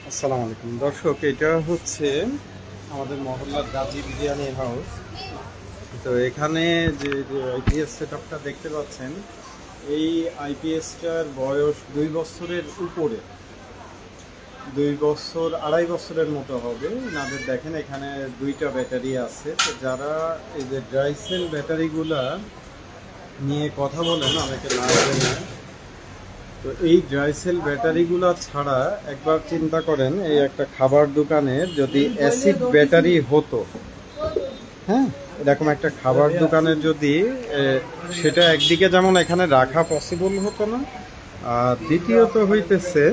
আসসালামু আলাইকুম দর্শক, এটা হচ্ছে আমাদের মহল্লার গাজী বিরিয়ানি হাউস। তো এখানে যে আইপিএস সেটআপটা দেখতে পাচ্ছেন, এই আইপিএসটার বয়স 2 বছরের উপরে, 2 বছর 2.5 বছরের মতো হবে। এনাদের দেখেন এখানে 2টা ব্যাটারি আছে। তো যারা এই যে ড্রাইসেল ব্যাটারিগুলা নিয়ে কথা বলেন অনেকে না জানে, তো এই ড্রাইসেল ব্যাটারিগুলো ছাড়া একবার চিন্তা করেন, এই একটা খাবার দোকানে যদি অ্যাসিড ব্যাটারি হতো, হ্যাঁ, এরকম একটা খাবার দোকানে যদি সেটা একদিকে যেমন এখানে রাখা পসিবল হতো না, আর দ্বিতীয়ত হইতেছে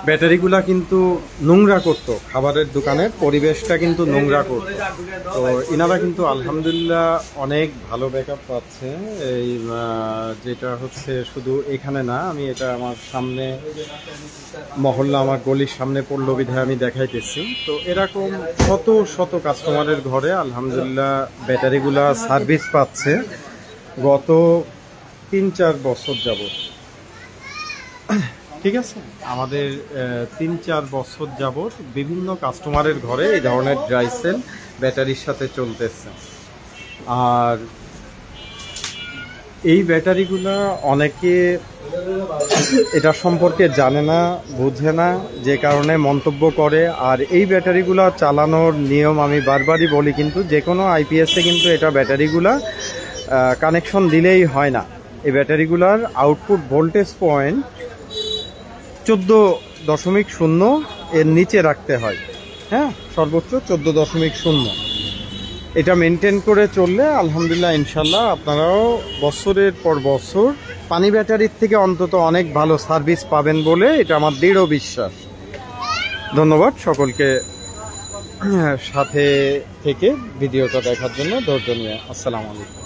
ব্যাটারিগুলা কিন্তু নোংরা করতো, খাবারের দোকানের পরিবেশটা কিন্তু নোংরা করতো। তো এনারা কিন্তু আলহামদুলিল্লাহ অনেক ভালো ব্যাকআপ পাচ্ছে। এই যেটা হচ্ছে শুধু এখানে না, আমি এটা আমার সামনে মহল্লা, আমার গলির সামনে পড়লো বিধায় আমি দেখাইতেছি। তো এরকম শত শত কাস্টমারের ঘরে আলহামদুলিল্লাহ ব্যাটারিগুলা সার্ভিস পাচ্ছে গত 3-4 বছর যাবত। ঠিক আছে, আমাদের 3-4 বছর যাবত বিভিন্ন কাস্টমারের ঘরে এই ধরনের ড্রাইসেল ব্যাটারির সাথে চলতেছে। আর এই ব্যাটারিগুলা অনেকে এটা সম্পর্কে জানে না, বুঝে না, যে কারণে মন্তব্য করে। আর এই ব্যাটারিগুলা চালানোর নিয়ম আমি বারবারই বলি, কিন্তু যে কোনো আইপিএসে কিন্তু এটা ব্যাটারিগুলা কানেকশন দিলেই হয় না। এই ব্যাটারিগুলার আউটপুট ভোল্টেজ পয়েন্ট 14.0 এর নিচে রাখতে হয়, হ্যাঁ, সর্বোচ্চ 14.0। এটা মেনটেন করে চললে আলহামদুলিল্লাহ ইনশাল্লাহ আপনারাও বছরের পর বছর পানি ব্যাটারির থেকে অন্তত অনেক ভালো সার্ভিস পাবেন বলে এটা আমার দৃঢ় বিশ্বাস। ধন্যবাদ সকলকে সাথে থেকে ভিডিওটা দেখার জন্য, ধৈর্য নিয়ে। আসসালামু আলাইকুম।